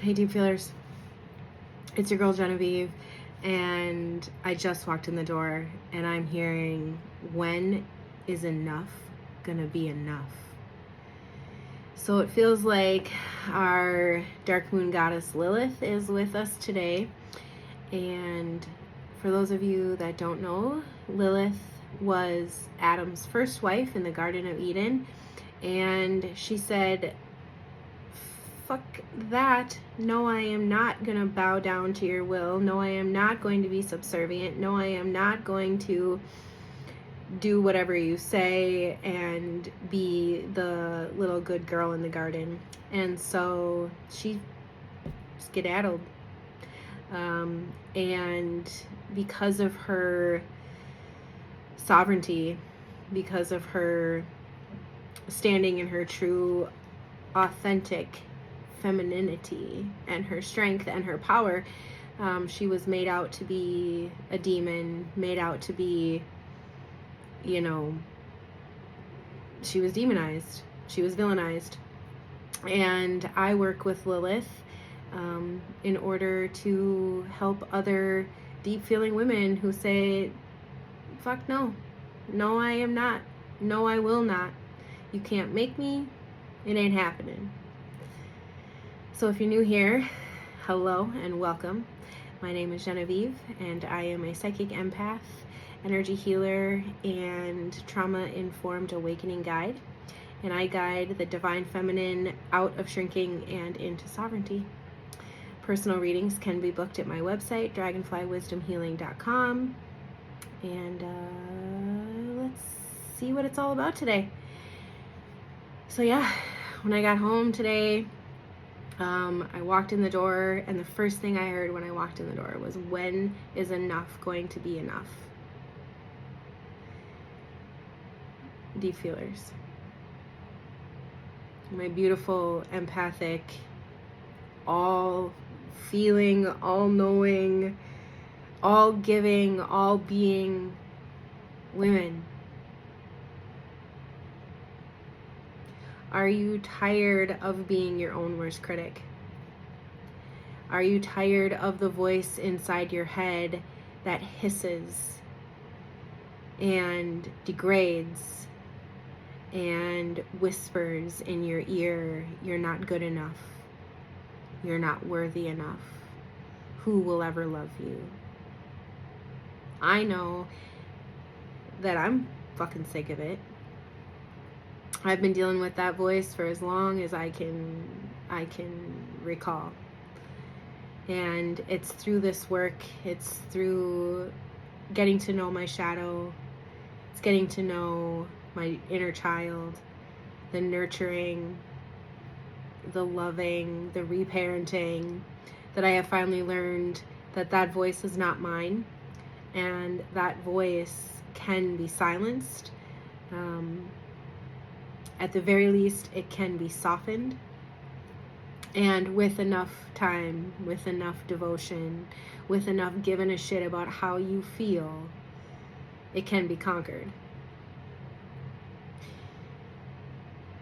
Hey, deep feelers. It's your girl Genevieve, and I just walked in the door, and I'm hearing, when is enough gonna be enough? So it feels like our dark moon goddess Lilith is with us today. And for those of you that don't know, Lilith was Adam's first wife in the Garden of Eden, and she said, fuck that. No, I am not going to bow down to your will. No, I am not going to be subservient. No, I am not going to do whatever you say and be the little good girl in the garden. And so she skedaddled. And because of her sovereignty, because of her standing in her true, authentic femininity and her strength and her power, she was made out to be a demon, made out to be, she was demonized, she was villainized. And I work with Lilith in order to help other deep feeling women who say, fuck no, no I am not, no I will not, you can't make me, it ain't happening. So if you're new here, hello and welcome. My name is Genevieve, and I am a psychic empath, energy healer, and trauma-informed awakening guide. And I guide the divine feminine out of shrinking and into sovereignty. Personal readings can be booked at my website, dragonflywisdomhealing.com. And let's see what it's all about today. So yeah, when I got home today, I walked in the door, and the first thing I heard when I walked in the door was, when is enough going to be enough? Deep feelers. My beautiful, empathic, all feeling, all knowing, all giving, all being women. Are you tired of being your own worst critic? Are you tired of the voice inside your head that hisses and degrades and whispers in your ear, you're not good enough, you're not worthy enough, who will ever love you? I know that I'm fucking sick of it. I've been dealing with that voice for as long as I can recall. And it's through this work, it's through getting to know my shadow, it's getting to know my inner child, the nurturing, the loving, the reparenting, that I have finally learned that voice is not mine, and that voice can be silenced. At the very least, it can be softened. And with enough time, with enough devotion, with enough giving a shit about how you feel, it can be conquered.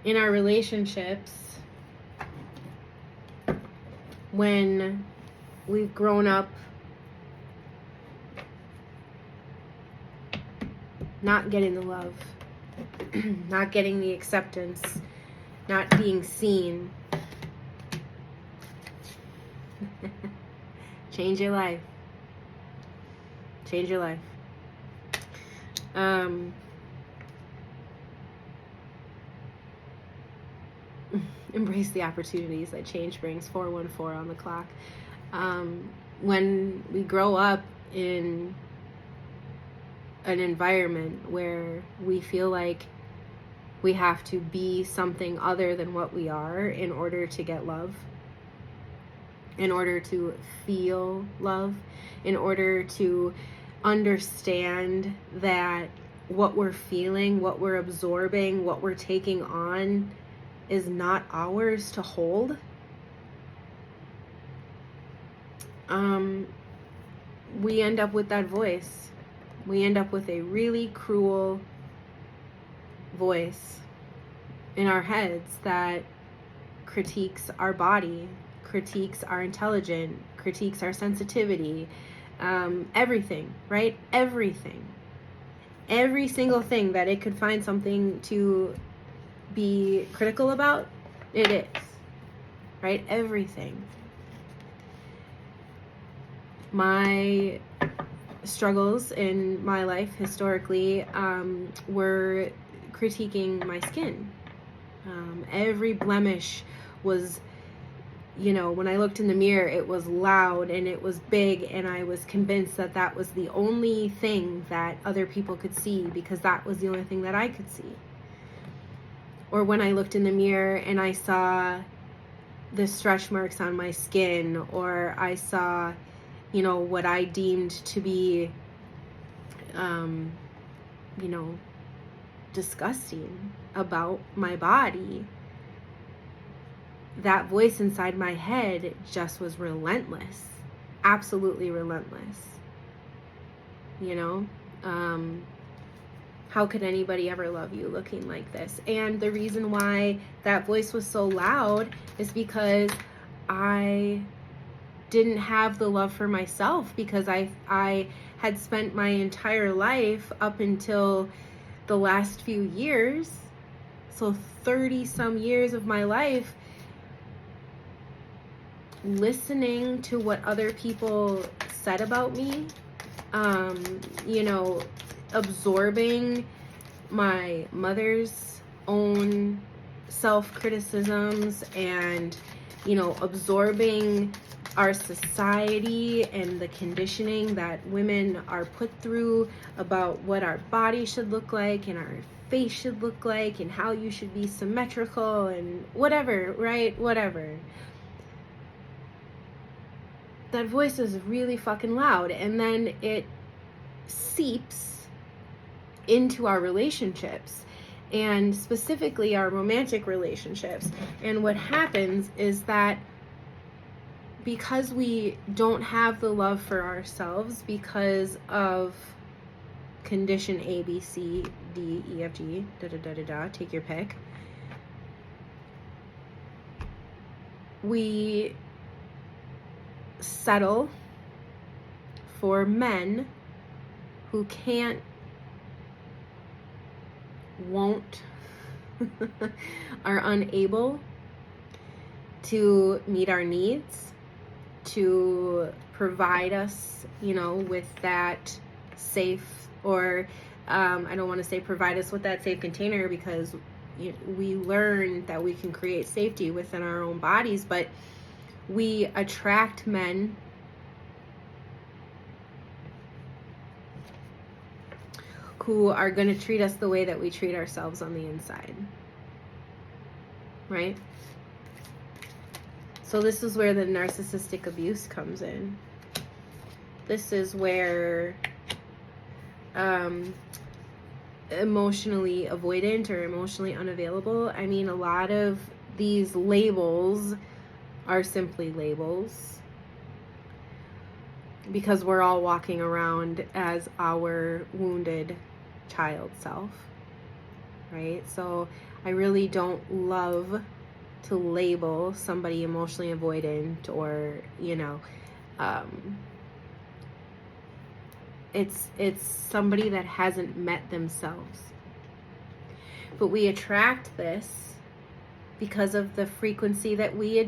In our relationships, when we've grown up not getting the love, not getting the acceptance, not being seen, change your life. Change your life. Embrace the opportunities that change brings. 414 on the clock. When we grow up in an environment where we feel like we have to be something other than what we are in order to get love, in order to feel love, in order to understand that what we're feeling, what we're absorbing, what we're taking on is not ours to hold. We end up with that voice. We end up with a really cruel voice in our heads that critiques our body, critiques our intelligence, critiques our sensitivity, everything, right? Everything. Every single thing that it could find something to be critical about, it is, right? Everything. My struggles in my life historically were critiquing my skin. Every blemish was, when I looked in the mirror, it was loud and it was big, and I was convinced that that was the only thing that other people could see, because that was the only thing that I could see. Or when I looked in the mirror and I saw the stretch marks on my skin, or I saw, what I deemed to be, disgusting about my body, that voice inside my head just was relentless, absolutely relentless. How could anybody ever love you looking like this? And the reason why that voice was so loud is because I didn't have the love for myself, because I had spent my entire life up until the last few years, so 30 some years of my life, listening to what other people said about me, absorbing my mother's own self-criticisms, and absorbing our society and the conditioning that women are put through about what our body should look like and our face should look like and how you should be symmetrical and whatever, right? Whatever. That voice is really fucking loud, and then it seeps into our relationships, and specifically our romantic relationships. And what happens is that because we don't have the love for ourselves because of condition A, B, C, D, E, F, G, take your pick, we settle for men who can't, won't, are unable to meet our needs, to provide us, with that safe, or I don't want to say provide us with that safe container, because we learn that we can create safety within our own bodies, but we attract men who are going to treat us the way that we treat ourselves on the inside, right? So this is where the narcissistic abuse comes in. This is where emotionally avoidant or emotionally unavailable. I mean, a lot of these labels are simply labels, because we're all walking around as our wounded child self, right? So I really don't love to label somebody emotionally avoidant, or it's somebody that hasn't met themselves. But we attract this because of the frequency that we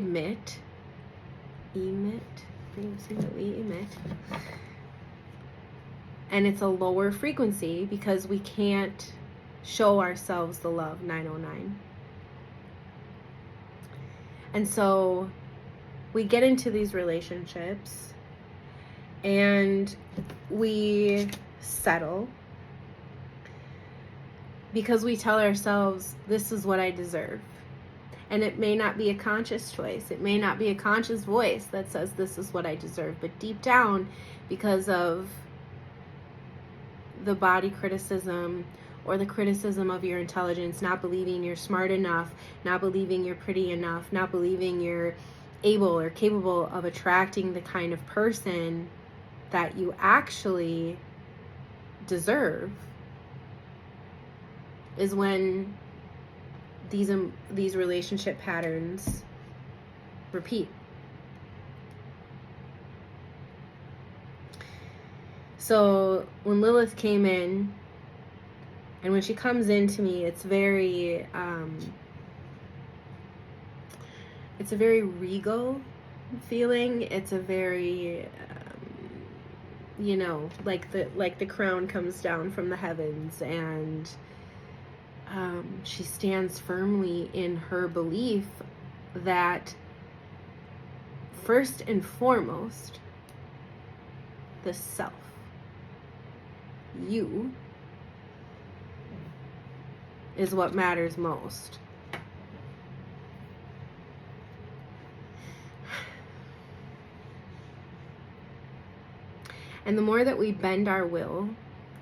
frequency that we emit. And it's a lower frequency because we can't show ourselves the love, 909. And so we get into these relationships and we settle because we tell ourselves, this is what I deserve. And it may not be a conscious choice. It may not be a conscious voice that says this is what I deserve. But deep down, because of the body criticism or the criticism of your intelligence, not believing you're smart enough, not believing you're pretty enough, not believing you're able or capable of attracting the kind of person that you actually deserve, is when these relationship patterns repeat. So when Lilith came in, and when she comes into me, it's a very regal feeling. It's a very, like the crown comes down from the heavens, and she stands firmly in her belief that first and foremost, the self, you, is what matters most. And the more that we bend our will,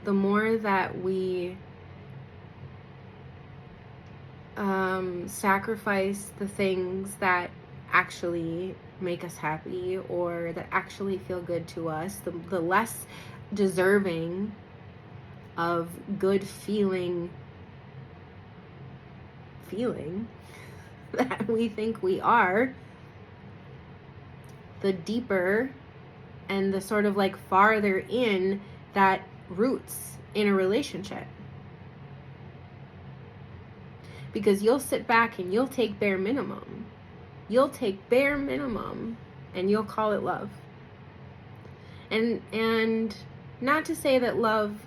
the more that we sacrifice the things that actually make us happy or that actually feel good to us, the less deserving of good feeling that we think we are, the deeper and the sort of like farther in that roots in a relationship. Because you'll sit back and you'll take bare minimum. You'll take bare minimum and you'll call it love. And not to say that love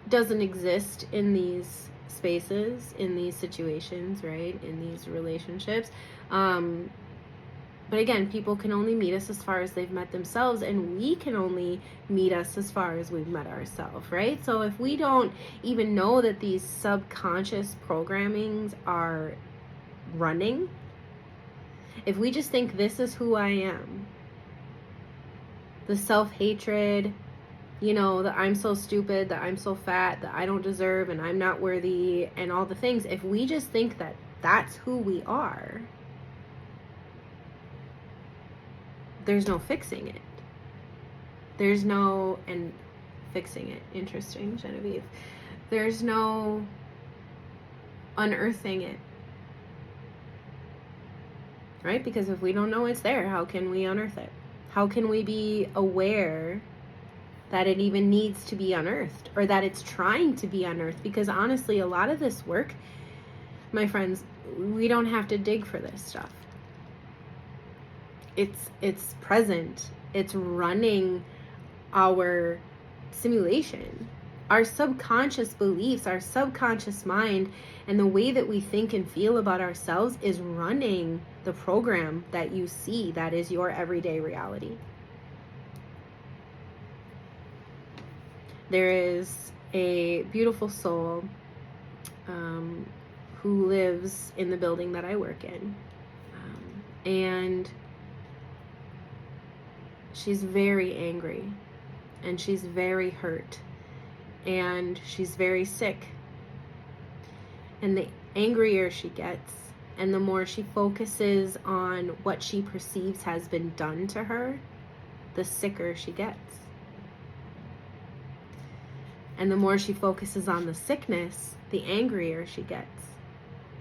doesn't exist in these spaces, in these situations, right? In these relationships. But again, people can only meet us as far as they've met themselves, and we can only meet us as far as we've met ourselves, right? So if we don't even know that these subconscious programmings are running, if we just think this is who I am, the self-hatred, that I'm so stupid, that I'm so fat, that I don't deserve, and I'm not worthy, and all the things, if we just think that that's who we are, there's no fixing it. Fixing it, interesting, Genevieve. There's no unearthing it. Right? Because if we don't know it's there, how can we unearth it? How can we be aware that it even needs to be unearthed, or that it's trying to be unearthed? Because honestly, a lot of this work, my friends, we don't have to dig for this stuff. It's present. It's running our simulation. Our subconscious beliefs, our subconscious mind, and the way that we think and feel about ourselves is running the program that you see that is your everyday reality. There is a beautiful soul who lives in the building that I work in. And she's very angry, and she's very hurt, and she's very sick. And the angrier she gets, and the more she focuses on what she perceives has been done to her, the sicker she gets. And the more she focuses on the sickness, the angrier she gets,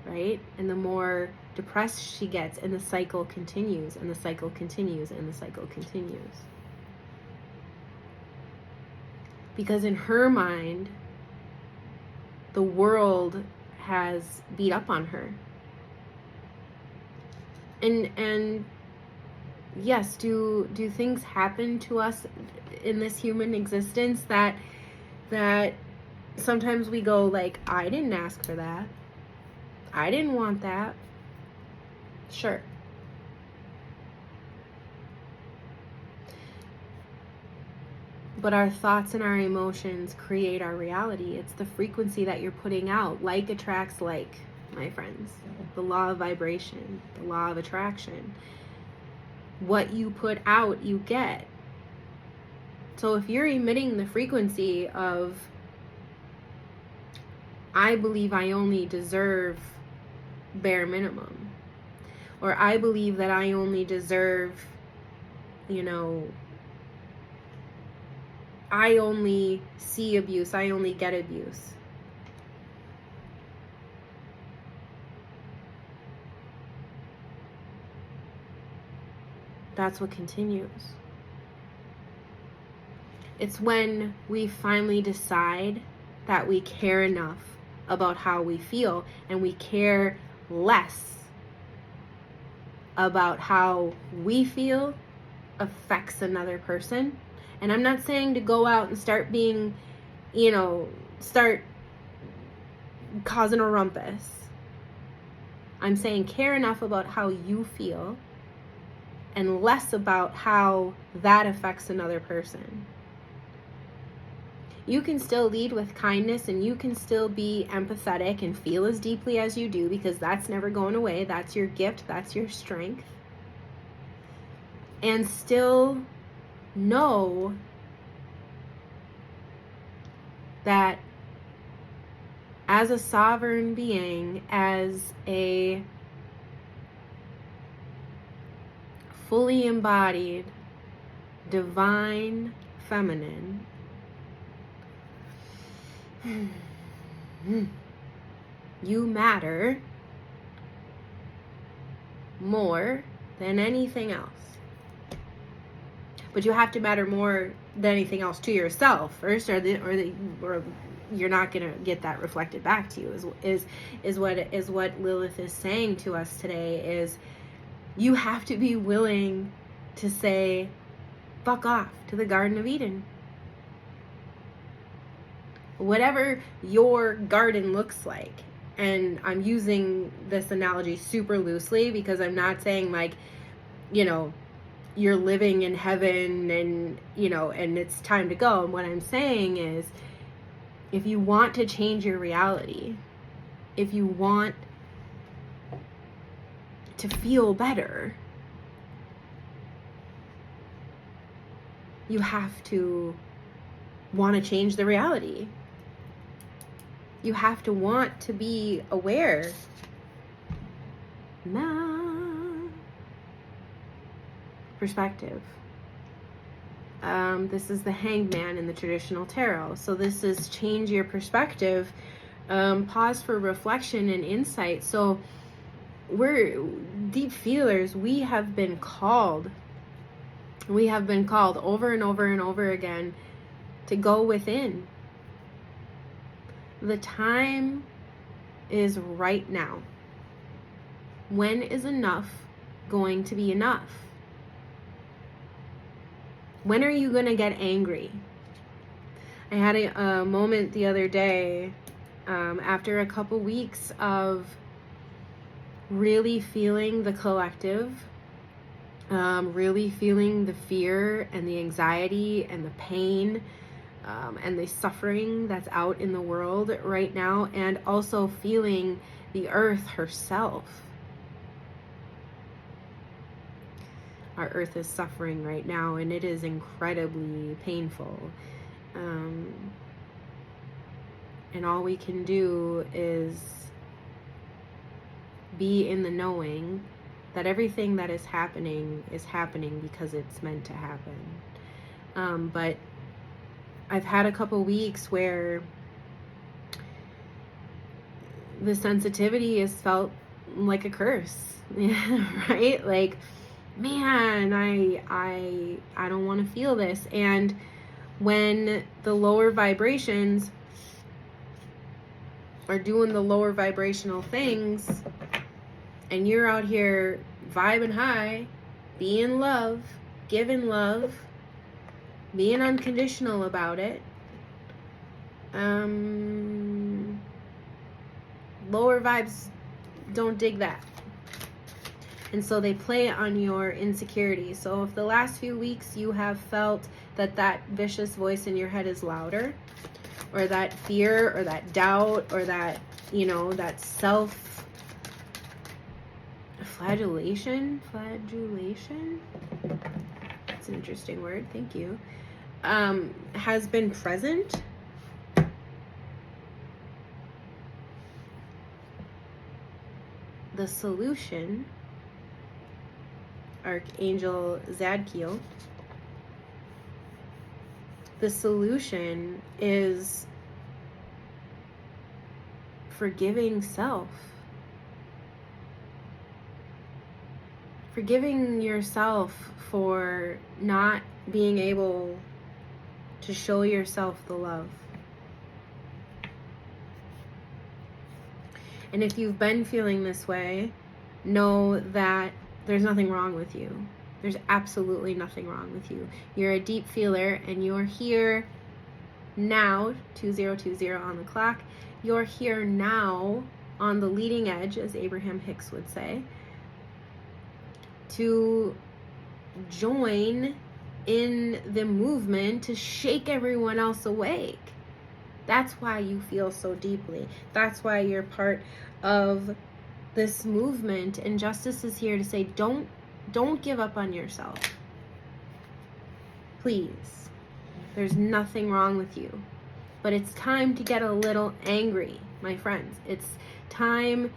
right? And the more depressed she gets, and the cycle continues, and the cycle continues, and the cycle continues. Because in her mind, the world has beat up on her. And yes, do things happen to us in this human existence that sometimes we go like, I didn't ask for that. I didn't want that. Sure. But our thoughts and our emotions create our reality. It's the frequency that you're putting out. Like attracts like, my friends. The law of vibration, the law of attraction. What you put out, you get. So if you're emitting the frequency of, I believe I only deserve bare minimum, or I believe that I only deserve, I only see abuse, I only get abuse. That's what continues. It's when we finally decide that we care enough about how we feel, and we care less about how we feel affects another person. And I'm not saying to go out and start being, start causing a rumpus. I'm saying care enough about how you feel and less about how that affects another person. You can still lead with kindness, and you can still be empathetic and feel as deeply as you do, because that's never going away. That's your gift. That's your strength. And still know that as a sovereign being, as a fully embodied divine feminine, you matter more than anything else. But you have to matter more than anything else to yourself first, or you're not going to get that reflected back to you. Is what Lilith is saying to us today. Is you have to be willing to say fuck off to the Garden of Eden. Whatever your garden looks like. And I'm using this analogy super loosely, because I'm not saying like, you're living in heaven and, and it's time to go. And what I'm saying is, if you want to change your reality, if you want to feel better, you have to want to change the reality. You have to want to be aware. Perspective. This is the Hanged Man in the traditional tarot. So this is change your perspective. Pause for reflection and insight. So we're deep feelers. We have been called over and over and over again to go within. The time is right now. When is enough going to be enough? When are you going to get angry? I had a moment the other day, after a couple weeks of really feeling the collective, really feeling the fear and the anxiety and the pain, and the suffering that's out in the world right now, and also feeling the earth herself. Our earth is suffering right now, and it is incredibly painful. And all we can do is be in the knowing that everything that is happening because it's meant to happen. But I've had a couple weeks where the sensitivity has felt like a curse, right? Like, man, I don't want to feel this. And when the lower vibrations are doing the lower vibrational things, and you're out here vibing high, being love, giving love, being unconditional about it, lower vibes don't dig that. And so they play on your insecurities. So if the last few weeks you have felt that vicious voice in your head is louder, or that fear, or that doubt, or that, that self flagellation, that's an interesting word, thank you, has been present, the solution, Archangel Zadkiel, the solution is forgiving self. Forgiving yourself for not being able to show yourself the love. And if you've been feeling this way, know that there's nothing wrong with you. There's absolutely nothing wrong with you. You're a deep feeler, and you're here now, 2020 on the clock. You're here now on the leading edge, as Abraham Hicks would say, to join in the movement to shake everyone else awake. That's why you feel so deeply. That's why you're part of this movement. And Justice is here to say, don't give up on yourself. Please. There's nothing wrong with you. But it's time to get a little angry, my friends. It's time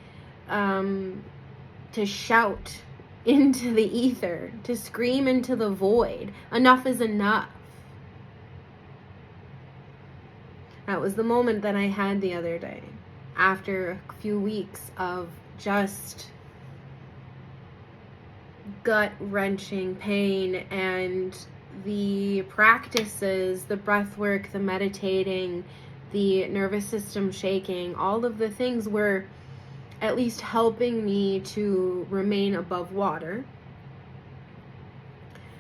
to shout into the ether, to scream into the void. Enough is enough. That was the moment that I had the other day, after a few weeks of just gut-wrenching pain, and the practices, the breath work, the meditating, the nervous system shaking, all of the things were at least helping me to remain above water.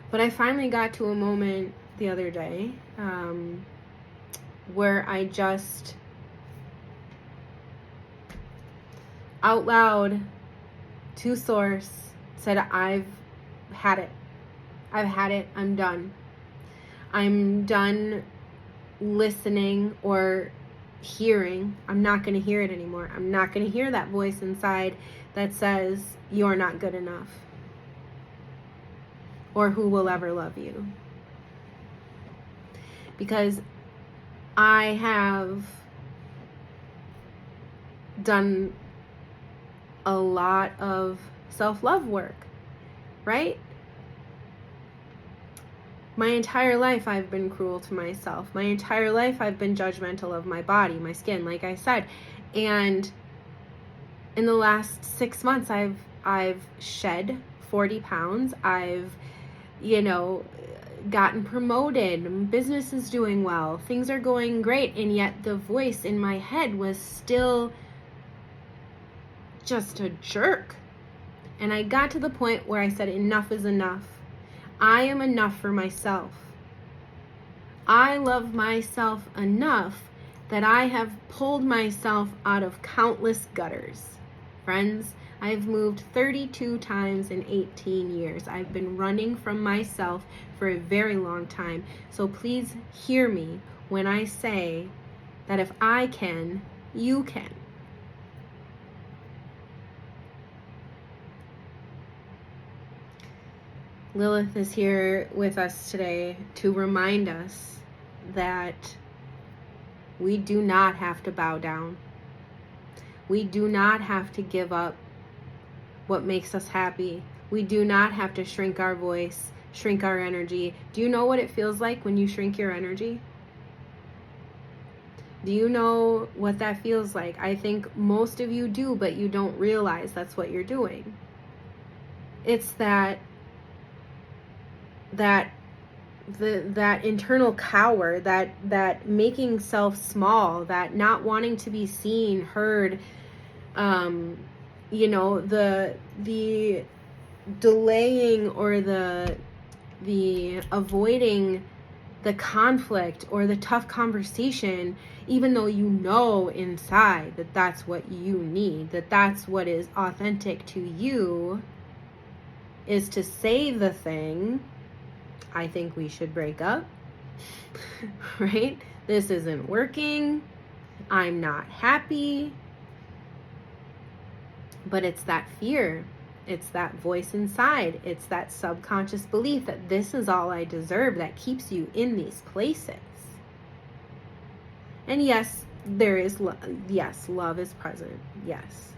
But I finally got to a moment the other day where I just out loud to Source said, I've had it. I'm done. I'm done listening or hearing. I'm not going to hear it anymore. I'm not going to hear that voice inside that says you're not good enough, or who will ever love you. Because I have done a lot of self-love work, right? My entire life I've been cruel to myself. My entire life I've been judgmental of my body, my skin, like I said. And in the last 6 months, I've shed 40 pounds. I've, gotten promoted. Business is doing well. Things are going great. And yet the voice in my head was still just a jerk. And I got to the point where I said, enough is enough. I am enough for myself. I love myself enough that I have pulled myself out of countless gutters. Friends, I've moved 32 times in 18 years. I've been running from myself for a very long time. So please hear me when I say that if I can, you can. Lilith is here with us today to remind us that we do not have to bow down. We do not have to give up what makes us happy. We do not have to shrink our voice, shrink our energy. Do you know what it feels like when you shrink your energy? Do you know what that feels like? I think most of you do, but you don't realize that's what you're doing. It's that internal cower, that making self small, that not wanting to be seen, heard, the delaying or the avoiding the conflict or the tough conversation, even though you know inside that that's what you need, that that's what is authentic to you, is to say the thing, I think we should break up, right? This isn't working. I'm not happy. But it's that fear. It's that voice inside. It's that subconscious belief that this is all I deserve that keeps you in these places. And yes, there is love. Yes, love is present. Yes.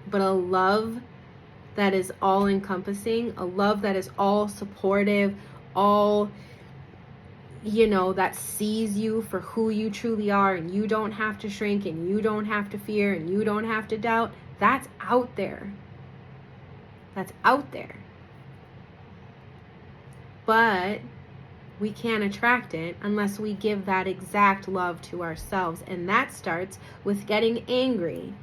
But a love that is all encompassing, a love that is all supportive, all, that sees you for who you truly are, and you don't have to shrink, and you don't have to fear, and you don't have to doubt, that's out there. That's out there. But we can't attract it unless we give that exact love to ourselves. And that starts with getting angry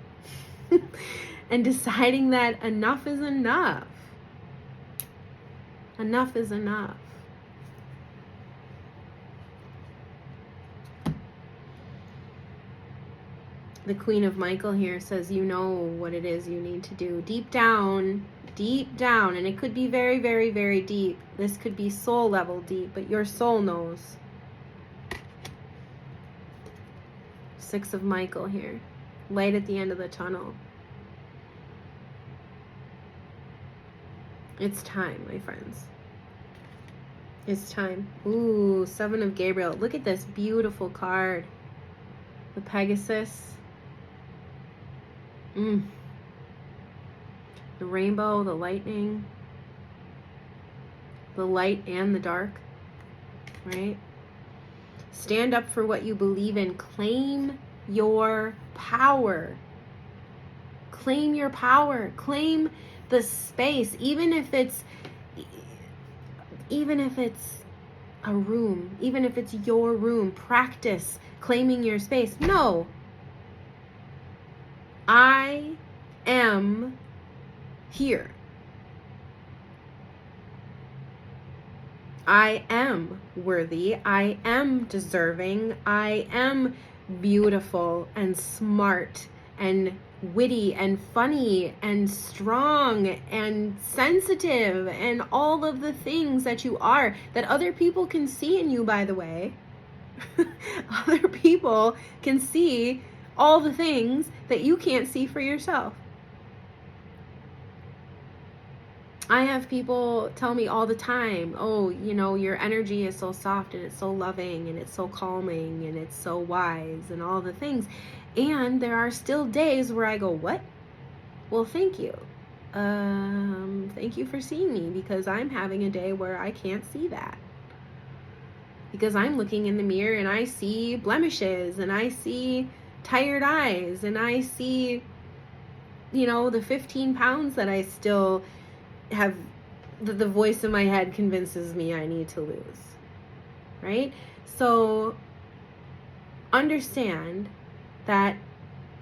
and deciding that enough is enough. Enough is enough. The Queen of Michael here says, you know what it is you need to do. Deep down, and it could be very, very, very deep. This could be soul level deep, but your soul knows. Six of Michael here. Light at the end of the tunnel. It's time, my friends. It's time. Ooh, Seven of Gabriel. Look at this beautiful card. The Pegasus. The rainbow, the lightning, the light and the dark, right? Stand up for what you believe in. Claim your power. Claim your power. Claim the space, even if it's a room, even if it's your room. Practice claiming your space. No. I am here. I am worthy. I am deserving. I am beautiful and smart and witty and funny and strong and sensitive and all of the things that you are, that other people can see in you, by the way. Other people can see all the things that you can't see for yourself. I have people tell me all the time, oh, you know, your energy is so soft and it's so loving and it's so calming and it's so wise and all the things. And there are still days where I go, what? Well, thank you. Thank you for seeing me, because I'm having a day where I can't see that. Because I'm looking in the mirror and I see blemishes and I see tired eyes and I see, you know, the 15 pounds that I still have, the voice in my head convinces me I need to lose, right? So understand that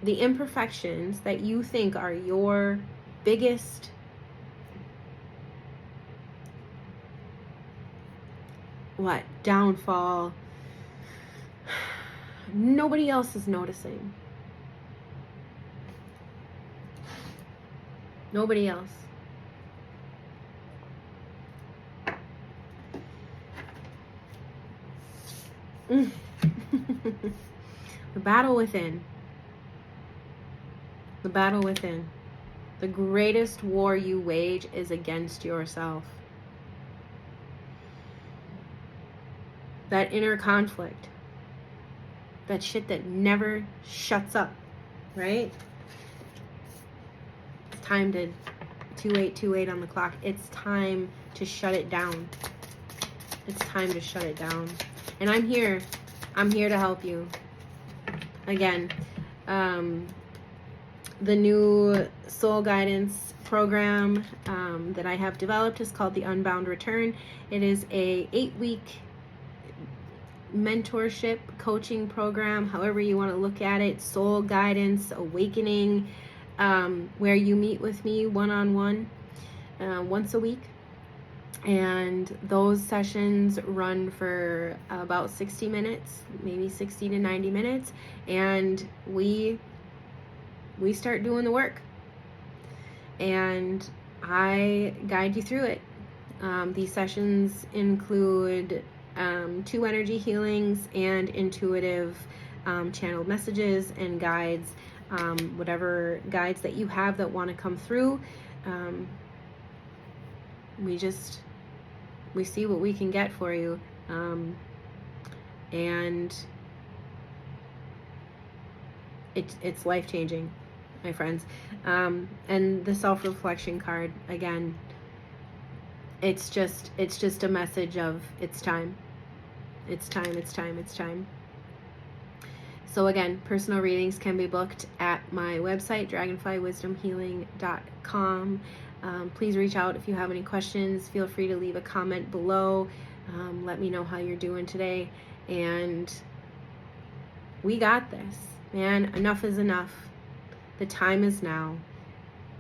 the imperfections that you think are your biggest downfall, nobody else is noticing. Nobody else. The battle within. The battle within. The greatest war you wage is against yourself. That inner conflict. That shit that never shuts up, right? It's time to 2828 on the clock. It's time to shut it down. It's time to shut it down. And I'm here. I'm here to help you. Again, the new soul guidance program that I have developed is called the Unbound Return. It is a 8-week mentorship coaching program, however you want to look at it, soul guidance, awakening, where you meet with me one-on-one once a week. And those sessions run for about 60 minutes, maybe 60 to 90 minutes. And we start doing the work. And I guide you through it. These sessions include 2 energy healings and intuitive channeled messages and guides, whatever guides that you have that want to come through. We see what we can get for you, and it's life-changing, my friends. And the self-reflection card, again, it's just a message of it's time. It's time, it's time, it's time. So again, personal readings can be booked at my website, dragonflywisdomhealing.com. Please reach out if you have any questions. Feel free to leave a comment below. Let me know how you're doing today. And we got this, man. Enough is enough. The time is now.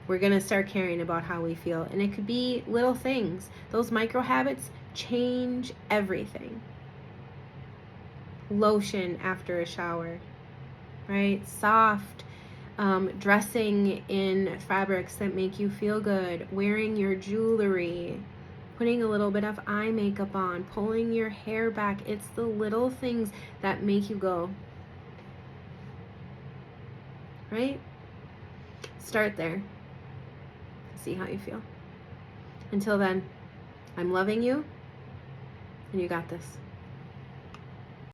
We're going to start caring about how we feel. And it could be little things. Those micro habits change everything. Lotion after a shower, right? Soft dressing in fabrics that make you feel good, wearing your jewelry, putting a little bit of eye makeup on, pulling your hair back. It's the little things that make you go, right? Start there. See how you feel. Until then, I'm loving you, and you got this.